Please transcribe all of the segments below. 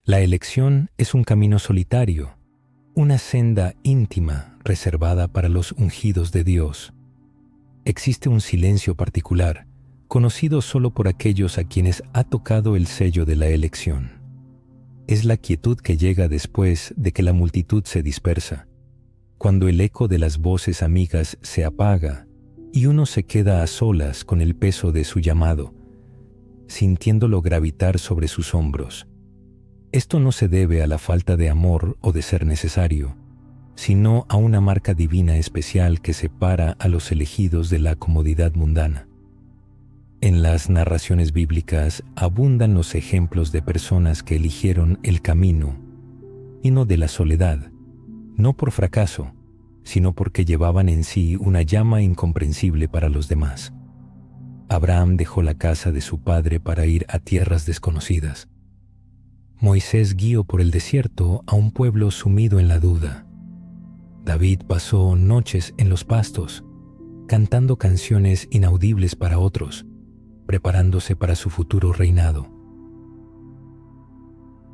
La elección es un camino solitario, una senda íntima reservada para los ungidos de Dios. Existe un silencio particular, conocido solo por aquellos a quienes ha tocado el sello de la elección. Es la quietud que llega después de que la multitud se dispersa, cuando el eco de las voces amigas se apaga y uno se queda a solas con el peso de su llamado, sintiéndolo gravitar sobre sus hombros. Esto no se debe a la falta de amor o de ser necesario, sino a una marca divina especial que separa a los elegidos de la comodidad mundana. En las narraciones bíblicas abundan los ejemplos de personas que eligieron el camino y no de la soledad, no por fracaso, sino porque llevaban en sí una llama incomprensible para los demás. Abraham dejó la casa de su padre para ir a tierras desconocidas. Moisés guió por el desierto a un pueblo sumido en la duda. David pasó noches en los pastos, cantando canciones inaudibles para otros, preparándose para su futuro reinado.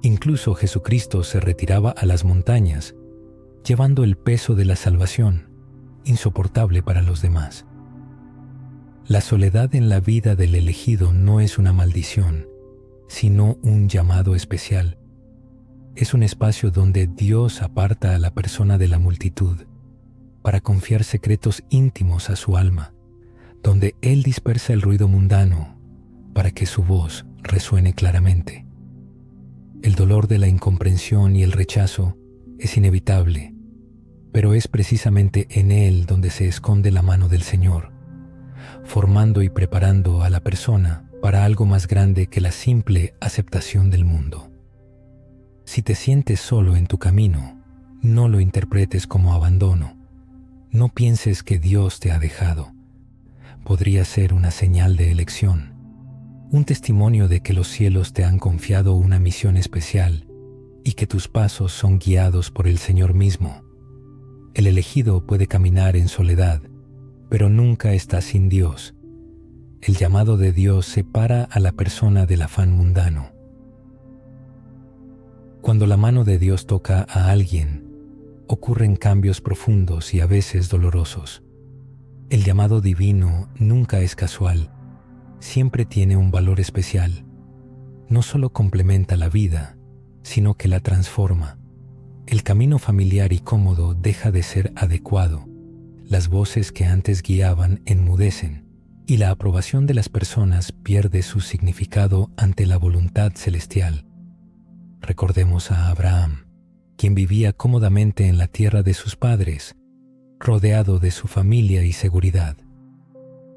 Incluso Jesucristo se retiraba a las montañas, llevando el peso de la salvación, insoportable para los demás. La soledad en la vida del elegido no es una maldición, sino un llamado especial. Es un espacio donde Dios aparta a la persona de la multitud para confiar secretos íntimos a su alma, donde Él dispersa el ruido mundano para que su voz resuene claramente. El dolor de la incomprensión y el rechazo es inevitable, pero es precisamente en Él donde se esconde la mano del Señor, formando y preparando a la persona para algo más grande que la simple aceptación del mundo. Si te sientes solo en tu camino, no lo interpretes como abandono. No pienses que Dios te ha dejado. Podría ser una señal de elección, un testimonio de que los cielos te han confiado una misión especial y que tus pasos son guiados por el Señor mismo. El elegido puede caminar en soledad, pero nunca está sin Dios. El llamado de Dios separa a la persona del afán mundano. Cuando la mano de Dios toca a alguien, ocurren cambios profundos y a veces dolorosos. El llamado divino nunca es casual, siempre tiene un valor especial. No solo complementa la vida, sino que la transforma. El camino familiar y cómodo deja de ser adecuado. Las voces que antes guiaban enmudecen, y la aprobación de las personas pierde su significado ante la voluntad celestial. Recordemos a Abraham, quien vivía cómodamente en la tierra de sus padres, rodeado de su familia y seguridad.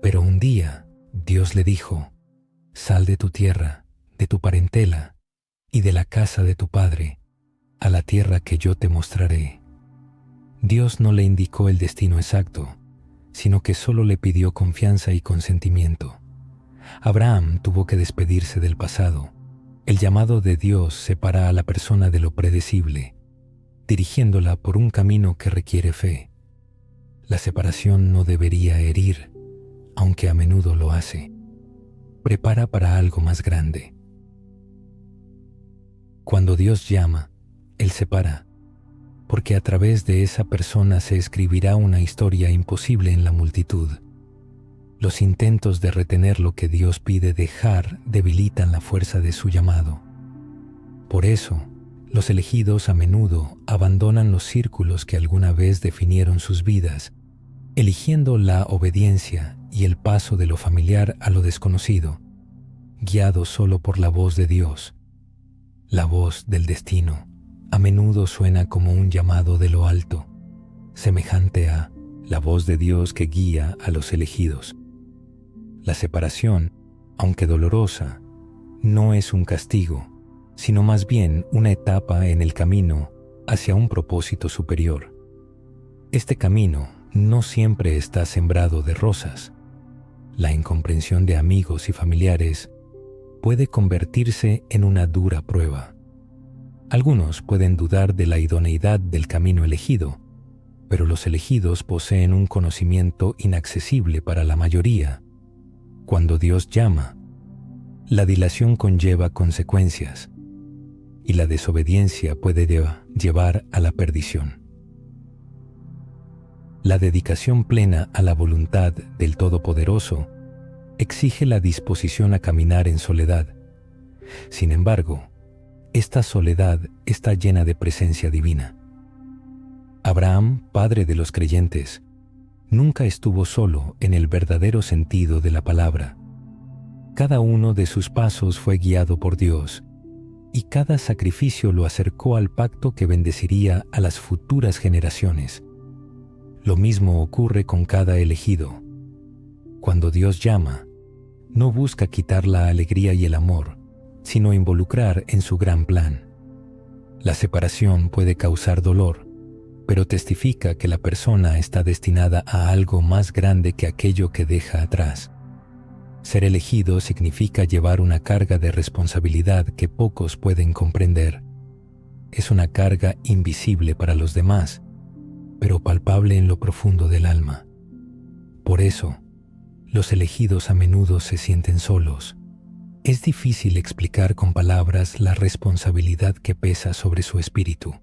Pero un día, Dios le dijo: «Sal de tu tierra, de tu parentela y de la casa de tu padre, a la tierra que yo te mostraré». Dios no le indicó el destino exacto, sino que solo le pidió confianza y consentimiento. Abraham tuvo que despedirse del pasado. El llamado de Dios separa a la persona de lo predecible, dirigiéndola por un camino que requiere fe. La separación no debería herir, aunque a menudo lo hace. Prepara para algo más grande. Cuando Dios llama, Él separa, porque a través de esa persona se escribirá una historia imposible en la multitud. Los intentos de retener lo que Dios pide dejar debilitan la fuerza de su llamado. Por eso, los elegidos a menudo abandonan los círculos que alguna vez definieron sus vidas, eligiendo la obediencia y el paso de lo familiar a lo desconocido, guiados solo por la voz de Dios. La voz del destino a menudo suena como un llamado de lo alto, semejante a la voz de Dios que guía a los elegidos. La separación, aunque dolorosa, no es un castigo, sino más bien una etapa en el camino hacia un propósito superior. Este camino no siempre está sembrado de rosas. La incomprensión de amigos y familiares puede convertirse en una dura prueba. Algunos pueden dudar de la idoneidad del camino elegido, pero los elegidos poseen un conocimiento inaccesible para la mayoría. Cuando Dios llama, la dilación conlleva consecuencias, y la desobediencia puede llevar a la perdición. La dedicación plena a la voluntad del Todopoderoso exige la disposición a caminar en soledad. Sin embargo, esta soledad está llena de presencia divina. Abraham, padre de los creyentes, nunca estuvo solo en el verdadero sentido de la palabra. Cada uno de sus pasos fue guiado por Dios, y cada sacrificio lo acercó al pacto que bendeciría a las futuras generaciones. Lo mismo ocurre con cada elegido. Cuando Dios llama, no busca quitar la alegría y el amor, sino involucrar en su gran plan. La separación puede causar dolor, pero testifica que la persona está destinada a algo más grande que aquello que deja atrás. Ser elegido significa llevar una carga de responsabilidad que pocos pueden comprender. Es una carga invisible para los demás, pero palpable en lo profundo del alma. Por eso, los elegidos a menudo se sienten solos. Es difícil explicar con palabras la responsabilidad que pesa sobre su espíritu.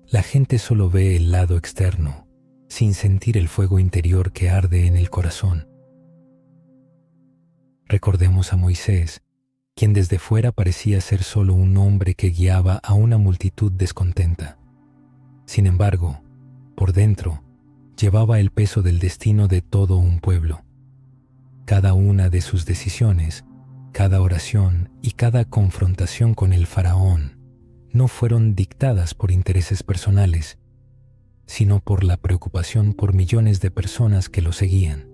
La gente solo ve el lado externo, sin sentir el fuego interior que arde en el corazón. Recordemos a Moisés, quien desde fuera parecía ser solo un hombre que guiaba a una multitud descontenta. Sin embargo, por dentro, llevaba el peso del destino de todo un pueblo. Cada una de sus decisiones, cada oración y cada confrontación con el faraón no fueron dictadas por intereses personales, sino por la preocupación por millones de personas que lo seguían.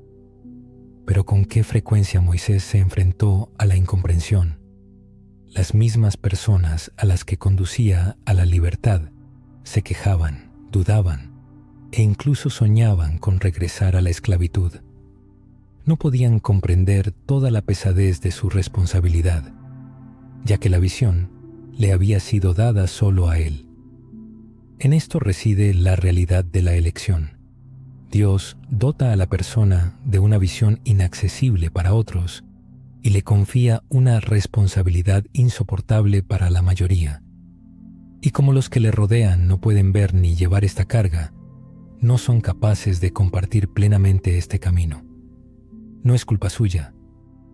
Pero con qué frecuencia Moisés se enfrentó a la incomprensión. Las mismas personas a las que conducía a la libertad se quejaban, dudaban e incluso soñaban con regresar a la esclavitud. No podían comprender toda la pesadez de su responsabilidad, ya que la visión le había sido dada solo a él. En esto reside la realidad de la elección. Dios dota a la persona de una visión inaccesible para otros y le confía una responsabilidad insoportable para la mayoría. Y como los que le rodean no pueden ver ni llevar esta carga, no son capaces de compartir plenamente este camino. No es culpa suya,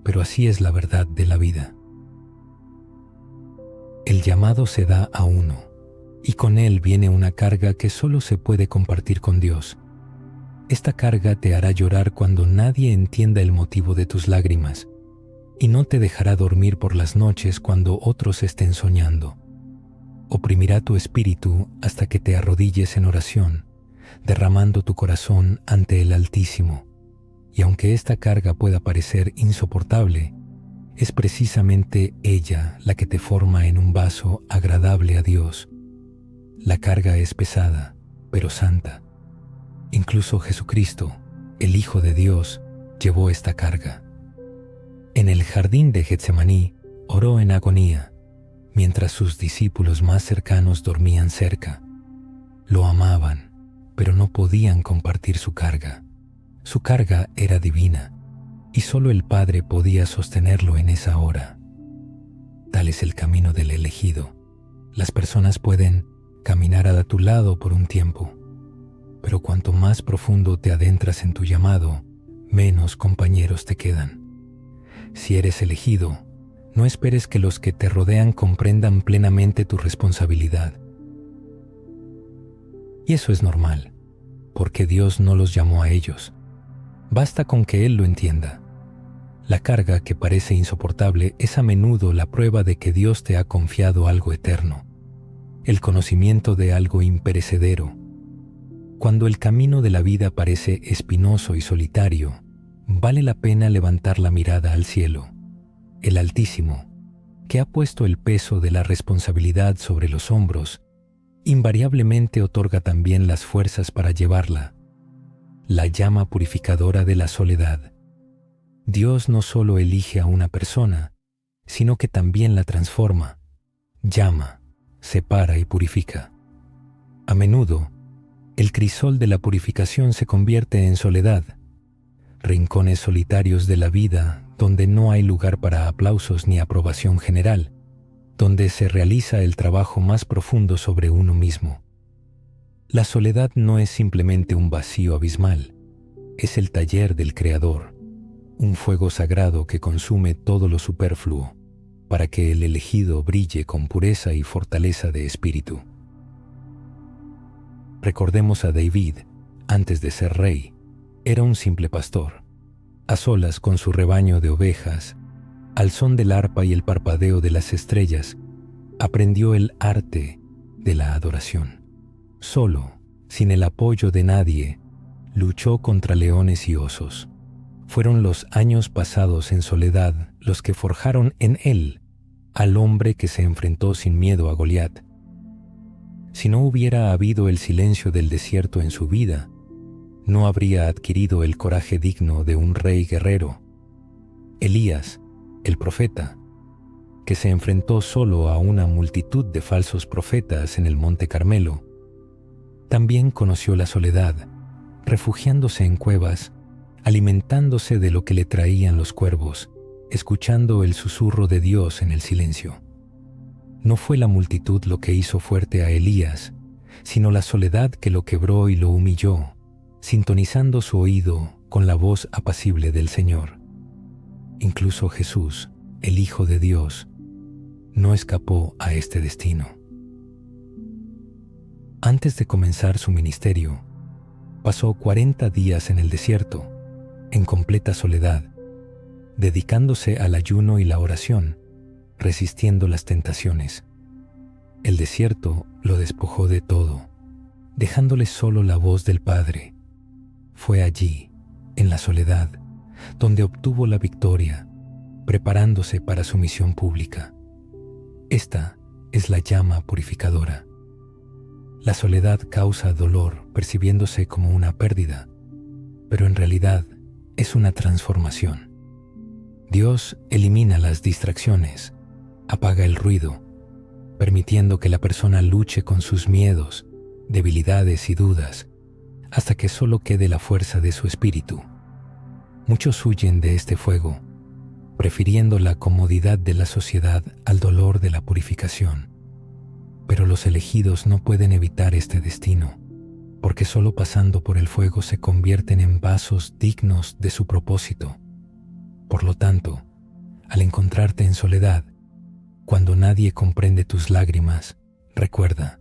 pero así es la verdad de la vida. El llamado se da a uno, y con él viene una carga que solo se puede compartir con Dios. Esta carga te hará llorar cuando nadie entienda el motivo de tus lágrimas, y no te dejará dormir por las noches cuando otros estén soñando. Oprimirá tu espíritu hasta que te arrodilles en oración, derramando tu corazón ante el Altísimo. Y aunque esta carga pueda parecer insoportable, es precisamente ella la que te forma en un vaso agradable a Dios. La carga es pesada, pero santa. Incluso Jesucristo, el Hijo de Dios, llevó esta carga. En el jardín de Getsemaní oró en agonía, mientras sus discípulos más cercanos dormían cerca. Lo amaban, pero no podían compartir su carga. Su carga era divina, y solo el Padre podía sostenerlo en esa hora. Tal es el camino del elegido. Las personas pueden caminar a tu lado por un tiempo, pero cuanto más profundo te adentras en tu llamado, menos compañeros te quedan. Si eres elegido, no esperes que los que te rodean comprendan plenamente tu responsabilidad. Y eso es normal, porque Dios no los llamó a ellos. Basta con que Él lo entienda. La carga que parece insoportable es a menudo la prueba de que Dios te ha confiado algo eterno, el conocimiento de algo imperecedero. Cuando el camino de la vida parece espinoso y solitario, vale la pena levantar la mirada al cielo. El Altísimo, que ha puesto el peso de la responsabilidad sobre los hombros, invariablemente otorga también las fuerzas para llevarla. La llama purificadora de la soledad. Dios no solo elige a una persona, sino que también la transforma, llama, separa y purifica. A menudo, el crisol de la purificación se convierte en soledad, rincones solitarios de la vida donde no hay lugar para aplausos ni aprobación general, donde se realiza el trabajo más profundo sobre uno mismo. La soledad no es simplemente un vacío abismal, es el taller del Creador, un fuego sagrado que consume todo lo superfluo, para que el elegido brille con pureza y fortaleza de espíritu. Recordemos a David, antes de ser rey, era un simple pastor, a solas con su rebaño de ovejas, al son del arpa y el parpadeo de las estrellas, aprendió el arte de la adoración. Solo, sin el apoyo de nadie, luchó contra leones y osos. Fueron los años pasados en soledad los que forjaron en él al hombre que se enfrentó sin miedo a Goliat. Si no hubiera habido el silencio del desierto en su vida, no habría adquirido el coraje digno de un rey guerrero. Elías, el profeta, que se enfrentó solo a una multitud de falsos profetas en el Monte Carmelo, también conoció la soledad, refugiándose en cuevas, alimentándose de lo que le traían los cuervos, escuchando el susurro de Dios en el silencio. No fue la multitud lo que hizo fuerte a Elías, sino la soledad que lo quebró y lo humilló, sintonizando su oído con la voz apacible del Señor. Incluso Jesús, el Hijo de Dios, no escapó a este destino. Antes de comenzar su ministerio, pasó 40 días en el desierto, en completa soledad, dedicándose al ayuno y la oración, resistiendo las tentaciones. El desierto lo despojó de todo, dejándole solo la voz del Padre. Fue allí, en la soledad, donde obtuvo la victoria, preparándose para su misión pública. Esta es la llama purificadora. La soledad causa dolor percibiéndose como una pérdida, pero en realidad es una transformación. Dios elimina las distracciones, apaga el ruido, permitiendo que la persona luche con sus miedos, debilidades y dudas, hasta que solo quede la fuerza de su espíritu. Muchos huyen de este fuego, prefiriendo la comodidad de la sociedad al dolor de la purificación. Pero los elegidos no pueden evitar este destino, porque solo pasando por el fuego se convierten en vasos dignos de su propósito. Por lo tanto, al encontrarte en soledad, cuando nadie comprende tus lágrimas, recuerda,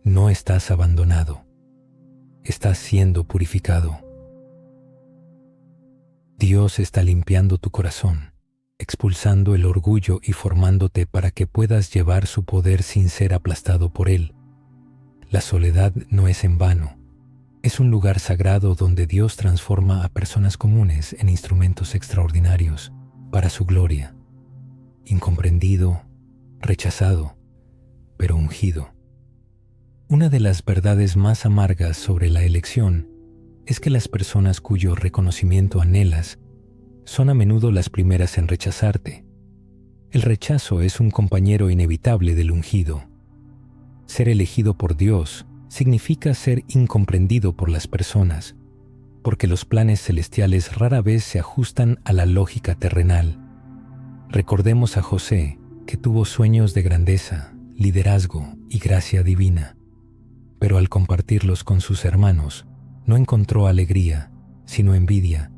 no estás abandonado, estás siendo purificado. Dios está limpiando tu corazón, expulsando el orgullo y formándote para que puedas llevar su poder sin ser aplastado por él. La soledad no es en vano. Es un lugar sagrado donde Dios transforma a personas comunes en instrumentos extraordinarios para su gloria. Incomprendido, rechazado, pero ungido. Una de las verdades más amargas sobre la elección es que las personas cuyo reconocimiento anhelas son a menudo las primeras en rechazarte. El rechazo es un compañero inevitable del ungido. Ser elegido por Dios significa ser incomprendido por las personas, porque los planes celestiales rara vez se ajustan a la lógica terrenal. Recordemos a José, que tuvo sueños de grandeza, liderazgo y gracia divina, pero al compartirlos con sus hermanos, no encontró alegría, sino envidia.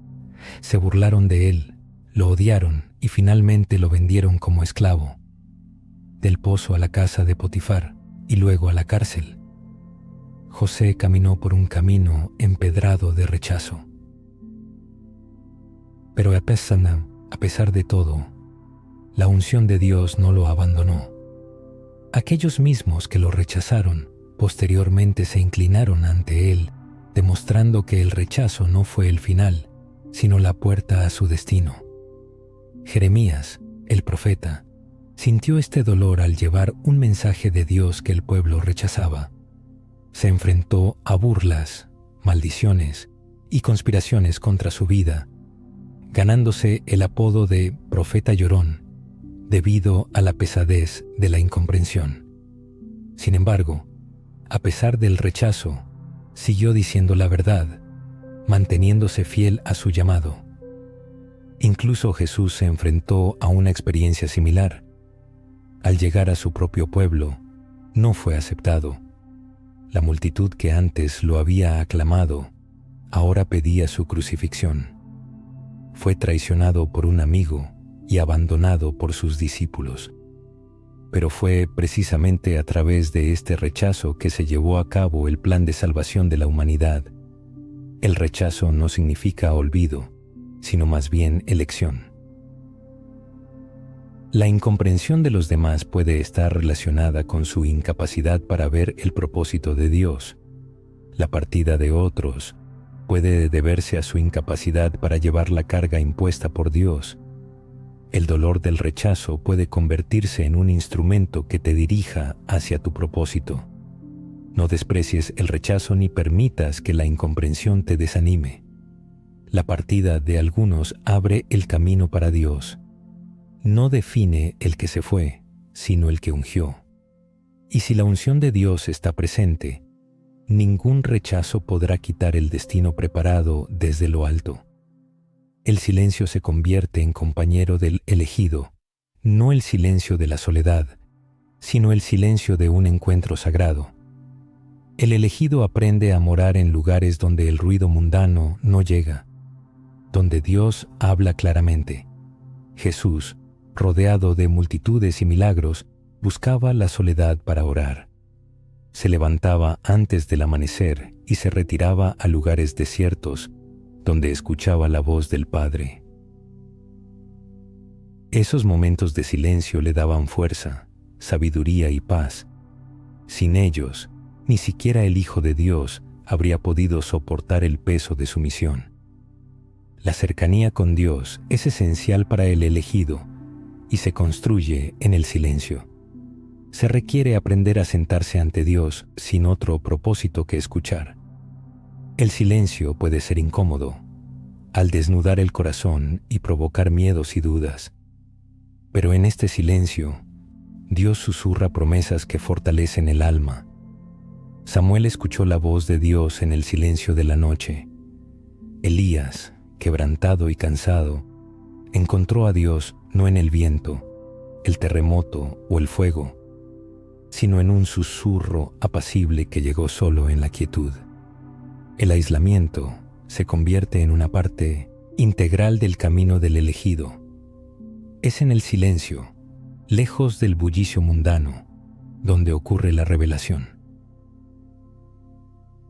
Se burlaron de él, lo odiaron y finalmente lo vendieron como esclavo. Del pozo a la casa de Potifar y luego a la cárcel. José caminó por un camino empedrado de rechazo. Pero a pesar de todo, la unción de Dios no lo abandonó. Aquellos mismos que lo rechazaron posteriormente se inclinaron ante él, demostrando que el rechazo no fue el final, sino la puerta a su destino. Jeremías, el profeta, sintió este dolor al llevar un mensaje de Dios que el pueblo rechazaba. Se enfrentó a burlas, maldiciones y conspiraciones contra su vida, ganándose el apodo de profeta llorón debido a la pesadez de la incomprensión. Sin embargo, a pesar del rechazo, siguió diciendo la verdad, manteniéndose fiel a su llamado. Incluso Jesús se enfrentó a una experiencia similar. Al llegar a su propio pueblo, no fue aceptado. La multitud que antes lo había aclamado, ahora pedía su crucifixión. Fue traicionado por un amigo y abandonado por sus discípulos. Pero fue precisamente a través de este rechazo que se llevó a cabo el plan de salvación de la humanidad. El rechazo no significa olvido, sino más bien elección. La incomprensión de los demás puede estar relacionada con su incapacidad para ver el propósito de Dios. La partida de otros puede deberse a su incapacidad para llevar la carga impuesta por Dios. El dolor del rechazo puede convertirse en un instrumento que te dirija hacia tu propósito. No desprecies el rechazo ni permitas que la incomprensión te desanime. La partida de algunos abre el camino para Dios. No define el que se fue, sino el que ungió. Y si la unción de Dios está presente, ningún rechazo podrá quitar el destino preparado desde lo alto. El silencio se convierte en compañero del elegido, no el silencio de la soledad, sino el silencio de un encuentro sagrado. El elegido aprende a morar en lugares donde el ruido mundano no llega, donde Dios habla claramente. Jesús, rodeado de multitudes y milagros, buscaba la soledad para orar. Se levantaba antes del amanecer y se retiraba a lugares desiertos, donde escuchaba la voz del Padre. Esos momentos de silencio le daban fuerza, sabiduría y paz. Sin ellos, ni siquiera el Hijo de Dios habría podido soportar el peso de su misión. La cercanía con Dios es esencial para el elegido y se construye en el silencio. Se requiere aprender a sentarse ante Dios sin otro propósito que escuchar. El silencio puede ser incómodo, al desnudar el corazón y provocar miedos y dudas. Pero en este silencio, Dios susurra promesas que fortalecen el alma. Samuel escuchó la voz de Dios en el silencio de la noche. Elías, quebrantado y cansado, encontró a Dios no en el viento, el terremoto o el fuego, sino en un susurro apacible que llegó solo en la quietud. El aislamiento se convierte en una parte integral del camino del elegido. Es en el silencio, lejos del bullicio mundano, donde ocurre la revelación.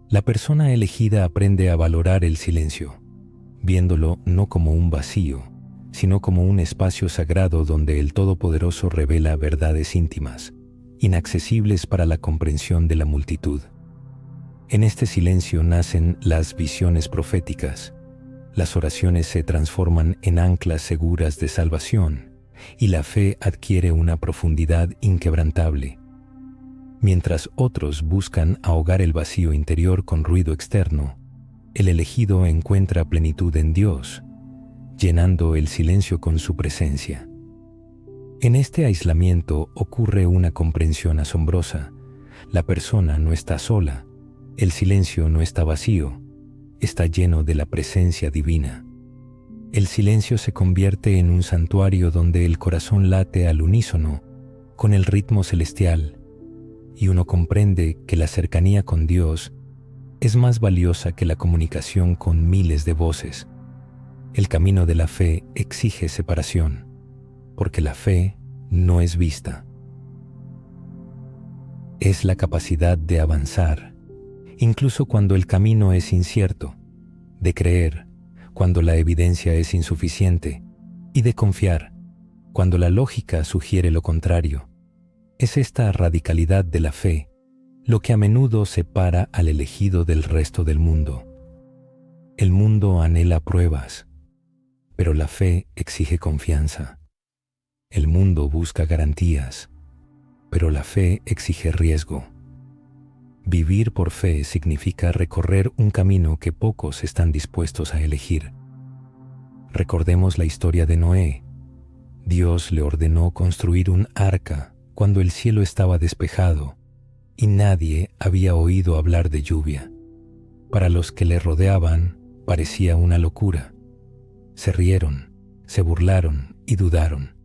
La persona elegida aprende a valorar el silencio, viéndolo no como un vacío, sino como un espacio sagrado donde el Todopoderoso revela verdades íntimas, inaccesibles para la comprensión de la multitud. En este silencio nacen las visiones proféticas, las oraciones se transforman en anclas seguras de salvación y la fe adquiere una profundidad inquebrantable. Mientras otros buscan ahogar el vacío interior con ruido externo, el elegido encuentra plenitud en Dios, llenando el silencio con su presencia. En este aislamiento ocurre una comprensión asombrosa. La persona no está sola, el silencio no está vacío, está lleno de la presencia divina. El silencio se convierte en un santuario donde el corazón late al unísono con el ritmo celestial y uno comprende que la cercanía con Dios es más valiosa que la comunicación con miles de voces. El camino de la fe exige separación, porque la fe no es vista. Es la capacidad de avanzar, incluso cuando el camino es incierto, de creer cuando la evidencia es insuficiente y de confiar cuando la lógica sugiere lo contrario. Es esta radicalidad de la fe lo que a menudo separa al elegido del resto del mundo. El mundo anhela pruebas, pero la fe exige confianza. El mundo busca garantías, pero la fe exige riesgo. Vivir por fe significa recorrer un camino que pocos están dispuestos a elegir. Recordemos la historia de Noé. Dios le ordenó construir un arca cuando el cielo estaba despejado y nadie había oído hablar de lluvia. Para los que le rodeaban, parecía una locura. Se rieron, se burlaron y dudaron.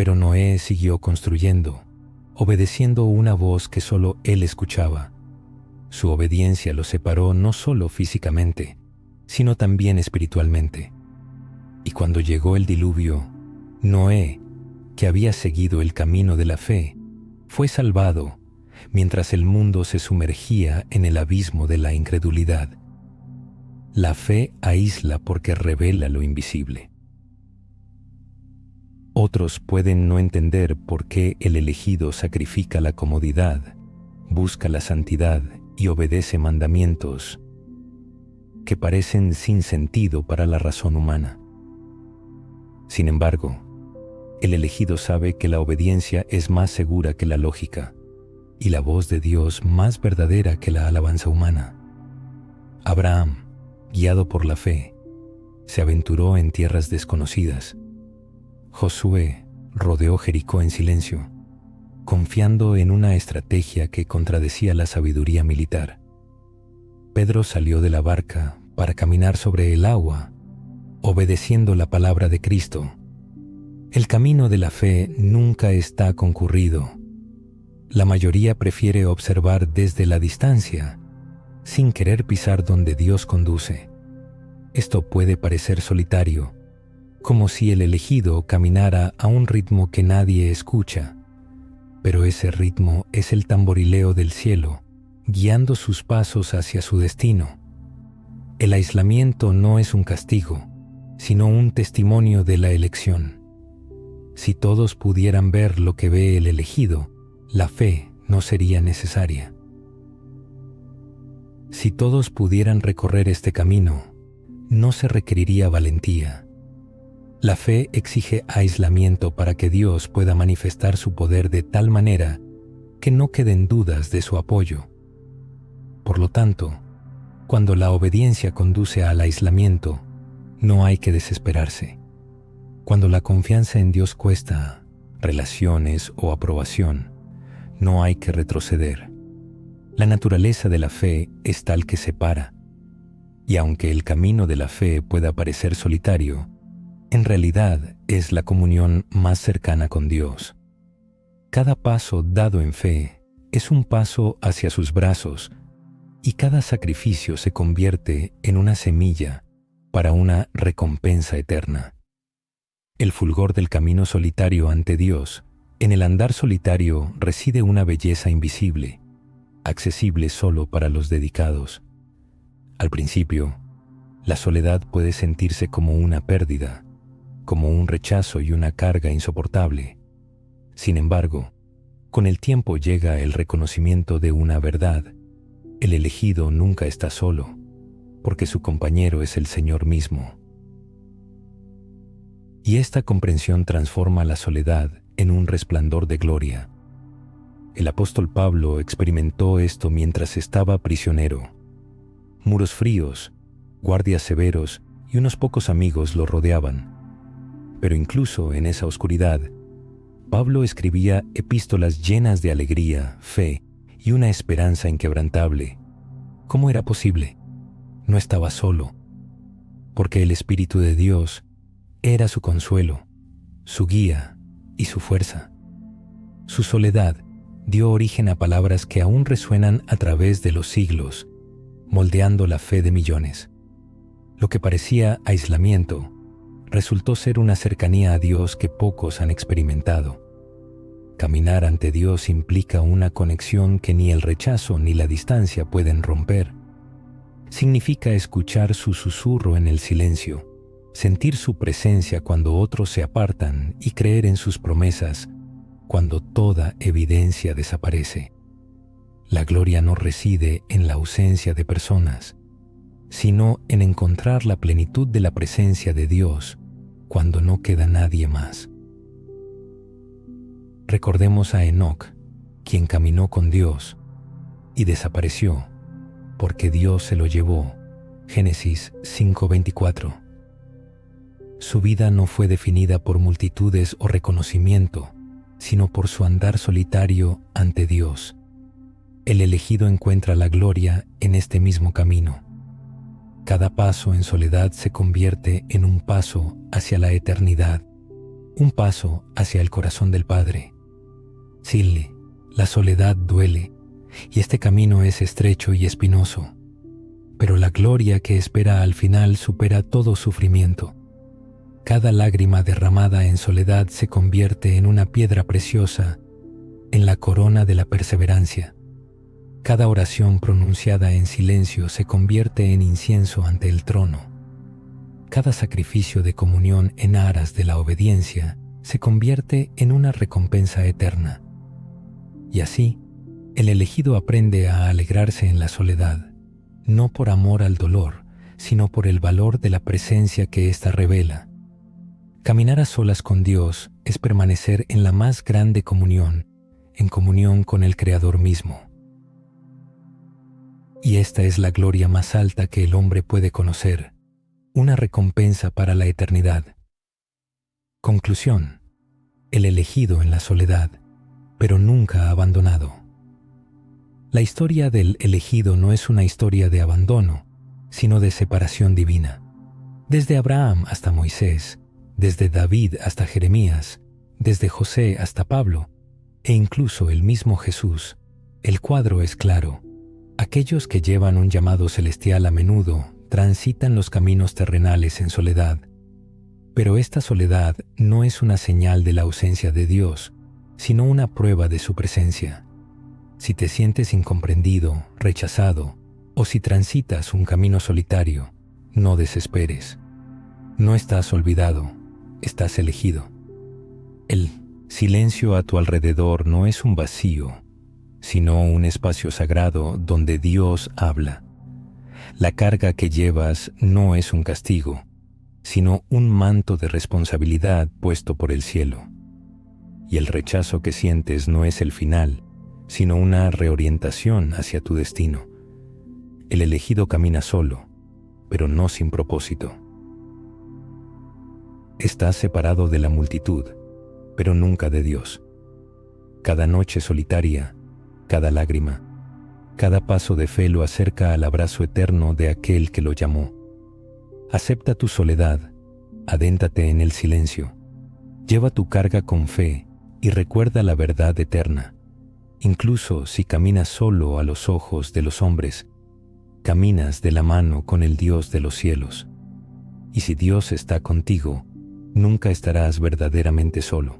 Pero Noé siguió construyendo, obedeciendo una voz que solo él escuchaba. Su obediencia lo separó no solo físicamente, sino también espiritualmente. Y cuando llegó el diluvio, Noé, que había seguido el camino de la fe, fue salvado, mientras el mundo se sumergía en el abismo de la incredulidad. La fe aísla porque revela lo invisible. Otros pueden no entender por qué el elegido sacrifica la comodidad, busca la santidad y obedece mandamientos que parecen sin sentido para la razón humana. Sin embargo, el elegido sabe que la obediencia es más segura que la lógica y la voz de Dios más verdadera que la alabanza humana. Abraham, guiado por la fe, se aventuró en tierras desconocidas. Josué rodeó Jericó en silencio, confiando en una estrategia que contradecía la sabiduría militar. Pedro salió de la barca para caminar sobre el agua, obedeciendo la palabra de Cristo. El camino de la fe nunca está concurrido. La mayoría prefiere observar desde la distancia, sin querer pisar donde Dios conduce. Esto puede parecer solitario, como si el elegido caminara a un ritmo que nadie escucha, pero ese ritmo es el tamborileo del cielo, guiando sus pasos hacia su destino. El aislamiento no es un castigo, sino un testimonio de la elección. Si todos pudieran ver lo que ve el elegido, la fe no sería necesaria. Si todos pudieran recorrer este camino, no se requeriría valentía. La fe exige aislamiento para que Dios pueda manifestar su poder de tal manera que no queden dudas de su apoyo. Por lo tanto, cuando la obediencia conduce al aislamiento, no hay que desesperarse. Cuando la confianza en Dios cuesta relaciones o aprobación, no hay que retroceder. La naturaleza de la fe es tal que separa, y aunque el camino de la fe pueda parecer solitario, en realidad es la comunión más cercana con Dios. Cada paso dado en fe es un paso hacia sus brazos, y cada sacrificio se convierte en una semilla para una recompensa eterna. El fulgor del camino solitario ante Dios, en el andar solitario reside una belleza invisible, accesible solo para los dedicados. Al principio, la soledad puede sentirse como una pérdida, como un rechazo y una carga insoportable. Sin embargo, con el tiempo llega el reconocimiento de una verdad. El elegido nunca está solo, porque su compañero es el Señor mismo. Y esta comprensión transforma la soledad en un resplandor de gloria. El apóstol Pablo experimentó esto mientras estaba prisionero. Muros fríos, guardias severos y unos pocos amigos lo rodeaban. Pero incluso en esa oscuridad, Pablo escribía epístolas llenas de alegría, fe y una esperanza inquebrantable. ¿Cómo era posible? No estaba solo, porque el Espíritu de Dios era su consuelo, su guía y su fuerza. Su soledad dio origen a palabras que aún resuenan a través de los siglos, moldeando la fe de millones. Lo que parecía aislamiento resultó ser una cercanía a Dios que pocos han experimentado. Caminar ante Dios implica una conexión que ni el rechazo ni la distancia pueden romper. Significa escuchar su susurro en el silencio, sentir su presencia cuando otros se apartan y creer en sus promesas cuando toda evidencia desaparece. La gloria no reside en la ausencia de personas, sino en encontrar la plenitud de la presencia de Dios cuando no queda nadie más. Recordemos a Enoc, quien caminó con Dios y desapareció porque Dios se lo llevó. Génesis 5:24. Su vida no fue definida por multitudes o reconocimiento, sino por su andar solitario ante Dios. El elegido encuentra la gloria en este mismo camino. Cada paso en soledad se convierte en un paso hacia la eternidad. un paso hacia el corazón del Padre. Sí, la soledad duele, y este camino es estrecho y espinoso, pero la gloria que espera al final supera todo sufrimiento. Cada lágrima derramada en soledad se convierte en una piedra preciosa, en la corona de la perseverancia. Cada oración pronunciada en silencio se convierte en incienso ante el trono. Cada sacrificio de comunión en aras de la obediencia se convierte en una recompensa eterna. Y así, el elegido aprende a alegrarse en la soledad, no por amor al dolor, sino por el valor de la presencia que ésta revela. Caminar a solas con Dios es permanecer en la más grande comunión, en comunión con el Creador mismo. Y esta es la gloria más alta que el hombre puede conocer, una recompensa para la eternidad. Conclusión: el elegido en la soledad, pero nunca abandonado. La historia del elegido no es una historia de abandono, sino de separación divina. Desde Abraham hasta Moisés, desde David hasta Jeremías, desde José hasta Pablo, e incluso el mismo Jesús, el cuadro es claro. Aquellos que llevan un llamado celestial a menudo transitan los caminos terrenales en soledad. Pero esta soledad no es una señal de la ausencia de Dios, sino una prueba de su presencia. Si te sientes incomprendido, rechazado, o si transitas un camino solitario, no desesperes. No estás olvidado, estás elegido. El silencio a tu alrededor no es un vacío, sino un espacio sagrado donde Dios habla. La carga que llevas no es un castigo, sino un manto de responsabilidad puesto por el cielo. Y el rechazo que sientes no es el final, sino una reorientación hacia tu destino. El elegido camina solo, pero no sin propósito. Estás separado de la multitud, pero nunca de Dios. Cada noche solitaria, cada lágrima, cada paso de fe lo acerca al abrazo eterno de aquel que lo llamó. Acepta tu soledad, adéntrate en el silencio, lleva tu carga con fe y recuerda la verdad eterna. Incluso si caminas solo a los ojos de los hombres, caminas de la mano con el Dios de los cielos. Y si Dios está contigo, nunca estarás verdaderamente solo.